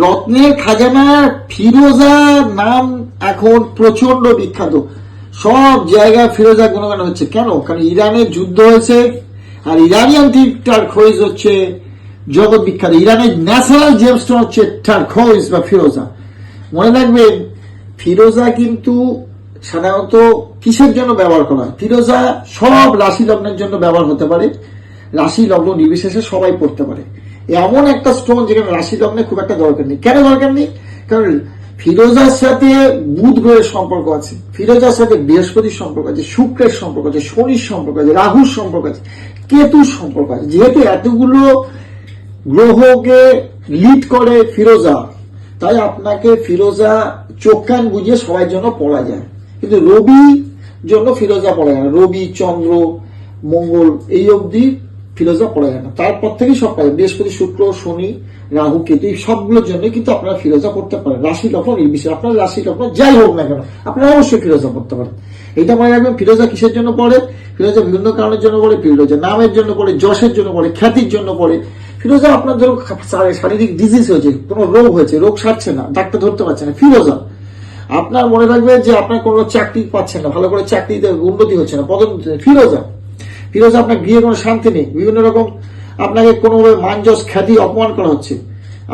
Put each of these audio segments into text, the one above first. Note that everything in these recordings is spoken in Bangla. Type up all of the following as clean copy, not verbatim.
রত্নের খাজানা ফিরোজা নাম এখন প্রচন্ড বিখ্যাত, সব জায়গায় ফিরোজা গুণগান হচ্ছে। কেন? কারণ ইরানের যুদ্ধ হয়েছে, আর ইরানিয়ান টারকোইজ হচ্ছে জগৎ বিখ্যাত। ইরানের ন্যাশনাল জেমস্টোন হচ্ছে টারকোইজ বা ফিরোজা। মনে রাখবেন, ফিরোজা কিন্তু সাধারণত কিসের জন্য ব্যবহার করা হয়? ফিরোজা সব রাশি লগ্নের জন্য ব্যবহার হতে পারে, রাশি লগ্ন নির্বিশেষে সবাই পড়তে পারে। এমন একটা স্টোন যেখানে রাশি লগ্নে খুব একটা দরকার নেই। কেন দরকার নেই? কারণ ফিরোজার সাথে বুধ গ্রহের সম্পর্ক আছে, ফিরোজার সাথে বৃহস্পতির সম্পর্ক আছে, শুক্রের সম্পর্ক আছে, শনির সম্পর্ক আছে, রাহুর সম্পর্ক আছে, কেতুর সম্পর্ক আছে। যেহেতু এতগুলো গ্রহকে লিড করে ফিরোজা, তাই আপনাকে ফিরোজা চোখ কান বুঝিয়ে সবার জন্য পড়া যায়। কিন্তু রবি জন্য ফিরোজা পড়া যায় না, রবি, চন্দ্র, মঙ্গল এই অবধি ফিরোজা পড়া যায় না। তারপর থেকে সব পাবেন, বৃহস্পতি, শুক্র, শনি, রাহু, কেতু, এই সবগুলোর জন্য কিন্তু আপনারা ফিরোজা পড়তে পারেন। রাশি লগ্ন নির্বিশেষে, আপনার রাশি লগ্ন যাই হোক না কেন, আপনারা অবশ্যই ফিরোজা পড়তে পারেন। এটা মনে রাখবেন, ফিরোজা কিসের জন্য পড়ে? ফিরোজা বিভিন্ন কারণের জন্য পড়ে। ফিরোজা নামের জন্য পড়ে, যশের জন্য পড়ে, খ্যাতির জন্য পড়ে। ফিরোজা আপনার ধরো শারীরিক ডিজিজ হয়েছে, কোনো রোগ হয়েছে, রোগ সারছে না, ডাক্তার ধরতে পারছে না, ফিরোজা। আপনার মনে রাখবেন যে আপনার কোনো চাকরি পাচ্ছেন না, ভালো করে চাকরিতে উন্নতি হচ্ছে না, পদোন্নতি, ফিরোজা। ফিরোজা আপনার গৃহে কোনো শান্তি নেই, বিভিন্ন রকম আপনাকে কোনোভাবে মানযশ, খ্যাতি, অপমান করা হচ্ছে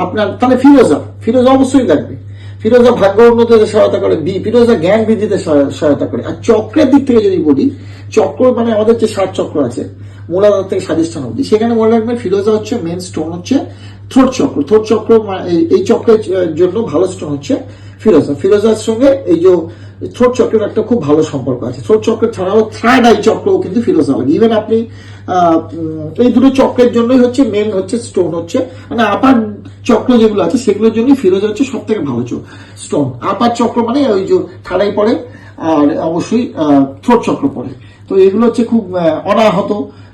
আপনার, তাহলে ফিরোজা। ফিরোজা অবশ্যই লাগবে। ফিরোজা ভাগ্য উন্নতিতে সহায়তা করে, ফিরোজা জ্ঞান বৃদ্ধিতে সহায়তা করে। আর চক্রের দিক থেকে যদি বলি, চক্র মানে আমাদের যে 7 চক্র আছে, মূলাধার থেকে স্বাধিষ্ঠান অবধি, সেখানে মনে রাখবেন ফিরোজা হচ্ছে মেন স্টোন, হচ্ছে থ্রোট চক্র। থ্রোট চক্র এই চক্রের জন্য ভালো স্টোন হচ্ছে ফিরোজা। ফিরোজার সঙ্গে এই যে থ্রোট চক্রের একটা খুব ভালো সম্পর্ক আছে। থ্রোট চক্র ছাড়াও থার্ড আই চক্রও কিন্তু ফিরোজা লাগে। ইভেন আপনি এই দুটো চক্রের জন্যই হচ্ছে মেন হচ্ছে স্টোন, হচ্ছে মানে আপার চক্র যেগুলো আছে সেগুলোর জন্য ফিরোজা হচ্ছে সব থেকে ভালো স্টোন। আপার চক্র মানে ওই যে থার্ড আই পড়ে, আর অবশ্যই থ্রোট চক্র পড়ে। তো এগুলো হচ্ছে খুব অনাহত,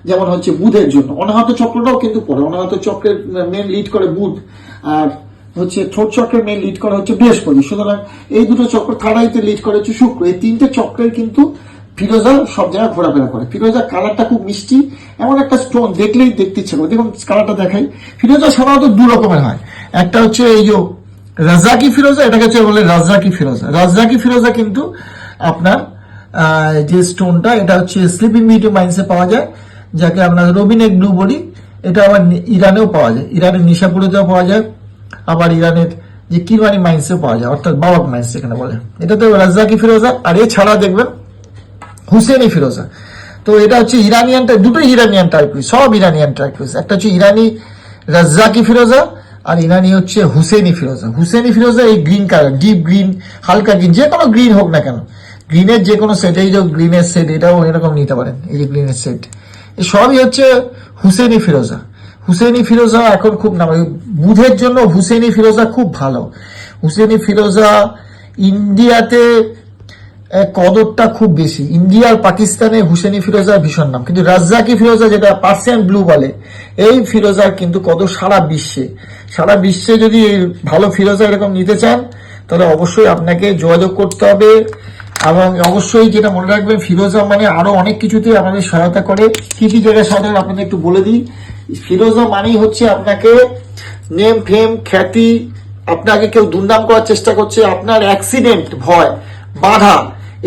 যেমন হচ্ছে বুধের জন্য অনাহত চক্রটাও কিন্তু পড়ে। অনাহত চক্রের মেন লিড করে বুধ, আর হচ্ছে থ্রোট চক্রের মেন লিড করা হচ্ছে বৃহস্পতি। সুতরাং এই দুটো চক্র, থার্ড আইতে লিড করে হচ্ছে শুক্র। এই তিনটে চক্রের কিন্তু ফিরোজা সব জায়গায় ঘোরাফেরা করে। ফিরোজা কালারটা খুব মিষ্টি, এমন একটা স্টোন দেখলেই দেখতে ইচ্ছে করে। দেখুন কালারটা দেখাই। ফিরোজা সাধারণত দু রকমের হয়, একটা হচ্ছে এই যে রাজাকি ফিরোজা, এটাকে হচ্ছে বলে রাজাকি ফিরোজা। রাজাকি ফিরোজা কিন্তু আপনার যে স্টোনটা, এটা হচ্ছে স্লিপিং বিউটি মাইন্সে পাওয়া যায়, যাকে আমরা রবিনেক ব্লু বলি। এটা আবার ইরানেও পাওয়া যায়, ইরানের নিশাপুরেতেও পাওয়া যায়, আবার ইরানের যে কিরমানি মাইন্সেও পাওয়া যায়, অর্থাৎ বাবাক মাইন্স যেখানে বলে, এটা তো রাজাকি ফিরোজা। আর এছাড়া দেখবেন হুসেনি ফিরোজা। তো এটা হচ্ছে ইরানিয়ান, দুটোই ইরানিয়ান টাইপের, সব ইরানিয়ান টাইপের। একটা হচ্ছে ইরানি রাজাকি ফিরোজা, আর ইরানি হচ্ছে হুসেনি ফিরোজা। হুসেনি ফিরোজা এই গ্রিন কালার, ডিপ গ্রিন, হালকা গ্রিন, যে কোনো গ্রিন হোক না কেন, গ্রিনের যে কোনো সেট, এই যে গ্রিনের সেট, এটাও এরকম নিতে পারেন, এই যে গ্রিনের সেট, এই সবই হচ্ছে হুসেনি ফিরোজা। হুসেনি ফিরোজা এখন খুব নাম, বুধের জন্য হুসেনি ফিরোজা খুব ভালো। হুসেনি ফিরোজা ইন্ডিয়াতে কদরটা খুব বেশি, ইন্ডিয়া আর পাকিস্তানে হুসেনি ফিরোজার ভীষণ নাম। কিন্তু রাজ্জাকি ফিরোজা, যেটা পার্সিয়ান ব্লু বলে, এই ফিরোজার কিন্তু কদর সারা বিশ্বে যদি ভালো ফিরোজা এরকম নিতে চান, তাহলে অবশ্যই আপনাকে যোগাযোগ করতে হবে। এবং অবশ্যই যেটা মনে রাখবেন, ফিরোজা মানে আরো অনেক কিছুতে আমাদের সহায়তা করে। কি কি জায়গায় সহায়তা করে আপনাদের একটু বলে দিই। ফিরোজা মানেই হচ্ছে আপনাকে নেম, ফেম, খ্যাতি, আপনাকে কেউ দুর্নাম করার চেষ্টা করছে, আপনার অ্যাক্সিডেন্ট, ভয়, বাধা,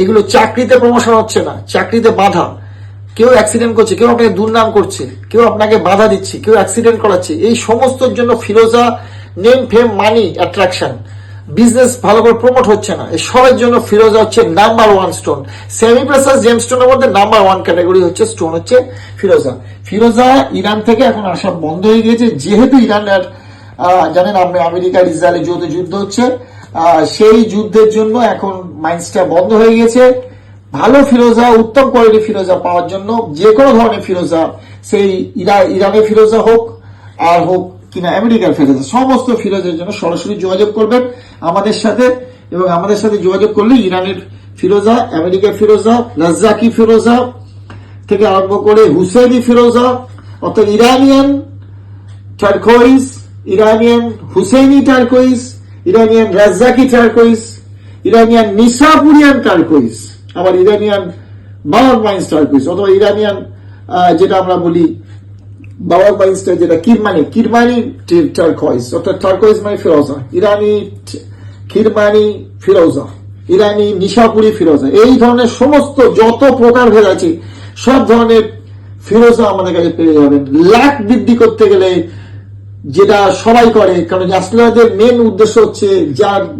এগুলো চাকরিতে প্রমোশন হচ্ছে না, চাকরিতে বাধা, কেউ অ্যাক্সিডেন্ট করছে, কেউ আপনাকে দুর্নাম করছে, কেউ আপনাকে বাধা দিচ্ছে, কেউ অ্যাক্সিডেন্ট করাচ্ছে, এই সমস্তর জন্য ফিরোজা, নেম, ফেম, মানি, অ্যাট্রাকশন, বিজনেস ভালো করে প্রমোট হচ্ছে না, এই সবের জন্য ফিরোজা হচ্ছে নাম্বার 1 স্টোন। সেমি প্রেসাস জেমস্টোনের মধ্যে নাম্বার 1 ক্যাটাগরি হচ্ছে স্টোন হচ্ছে ফিরোজা। ফিরোজা ইরান থেকে এখন আসা বন্ধ হয়ে গিয়েছে, যেহেতু ইরানের জানেন আমেরিকার ইসরায়েলের যুদ্ধ হচ্ছে, সেই যুদ্ধের জন্য এখন মাইন্সটা বন্ধ হয়ে গেছে। ভালো ফিরোজা, উত্তম কোয়ালিটি ফিরোজা পাওয়ার জন্য, যে কোনো ধরনের ফিরোজা, সেই ইরানের ফিরোজা হোক আর হোক কিনা আমেরিকার ফিরোজা, সমস্ত ফিরোজের জন্য সরাসরি যোগাযোগ করবেন আমাদের সাথে। এবং আমাদের সাথে যোগাযোগ করলে ইরানের ফিরোজা, আমেরিকার ফিরোজা, রাজ্জাকি ফিরোজা থেকে আরম্ভ করে হুসেনি ফিরোজা, অর্থাৎ Iranian turquoise, Iranian Hosseini turquoise, Iranian রাজ্জাকি টারকোইজ, ইরানিয়ান নিশাপুরিয়ান টারকোইজ, আবার ইরানিয়ান বাবাক মাইন্স টারকোইজ, অথবা ইরানিয়ান যেটা আমরা বলি বাবার বাইন্সটা যেটা কিরমানি টার্কয়েজ, অর্থাৎ টার্কয়েজ মানে ফিরোজা, ইরানি কিরমানি ফিরোজা, ইরানি নিশাপুরি ফিরোজা, এই ধরনের সমস্ত যত প্রকারভেদ আছে সব ধরনের ফিরোজা আমাদের কাছে পেয়ে যাবেন। লাখ বৃদ্ধি করতে গেলে যেটা সবাই করে, কারণ অ্যাস্ট্রোলজারদের মেন উদ্দেশ্য হচ্ছে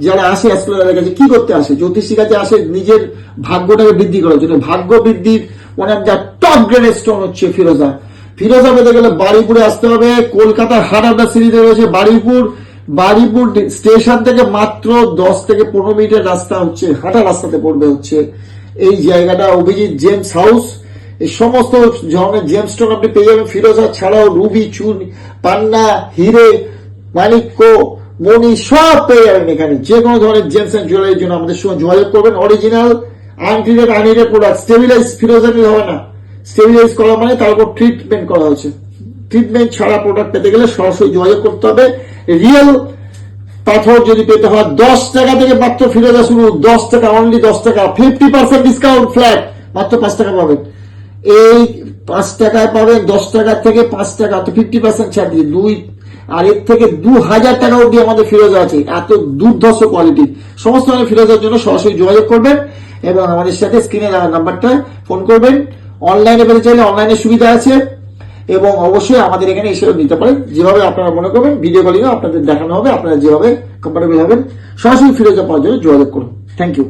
যারা আসে অ্যাস্ট্রোলজারের কাছে কি করতে আসে, জ্যোতিষীর কাছে আসে নিজের ভাগ্যটাকে বৃদ্ধি করার জন্য। ভাগ্য বৃদ্ধির ওনার যা টপ গ্রেড স্টোন হচ্ছে ফিরোজা। ফিরোজা পেতে গেলে বারুইপুরে আসতে হবে। কলকাতার হার্ট অফ দ্য সিটিতে রয়েছে বারুইপুর স্টেশন থেকে মাত্র 10 থেকে 15 মিনিটের রাস্তা হচ্ছে, হাঁটা রাস্তাতে পড়বে হচ্ছে এই জায়গাটা, অভিজিৎ জেমস হাউস। এই সমস্ত ধরনের জেমস্টোন আপনি পেয়ে যাবেন ফিরোজা ছাড়াও, রুবি, চুন, পান্না, হিরে, মাণিক্য, মণি সব পেয়ে যাবেন এখানে। যে কোনো ধরনের জেমস এন্ড জুয়েলারির জন্য আমাদের সঙ্গে যোগাযোগ করবেন। Original untreated unheated product, stabilise ফিরোজা নিলে হবে না, স্টেবিলাইজ করা মানে তার উপর ট্রিটমেন্ট করা হচ্ছে। ট্রিটমেন্ট ছাড়া প্রোডাক্ট পেতে গেলে সরাসরি যোগাযোগ করতে হবে। রিয়েল পাথর যদি পেতে হয় 10 টাকা থেকে মাত্র ফিরোজা শুরু, 10 টাকা, অনলি 10 টাকা, 50% ডিসকাউন্ট ফ্ল্যাট, মাত্র 5 টাকা পাবেন। এই 5 টাকায় পাবেন 10 টাকা থেকে 5 টাকা, তো 50% ছাড় দিয়ে আর এর থেকে 2000 টাকা অব্দি আমাদের ফিরোজা আছে। এত দুর্ধর্ষ কোয়ালিটি সমস্ত ধরনের ফিরোজার জন্য সরাসরি যোগাযোগ করবেন এবং আমাদের সাথে স্ক্রিনে নাম্বারটা ফোন করবেন। অনলাইনে পেতে চাইলে অনলাইনে সুবিধা আছে এবং অবশ্যই আমাদের এখানে এসেও নিতে পারেন, যেভাবে আপনারা মনে করবেন। ভিডিও কলিংও আপনাদের দেখানো হবে, আপনারা যেভাবে কমফোর্টেবল হবেন। সরাসরি ফিরোজা পাওয়ার জন্য যোগাযোগ করুন। Thank you.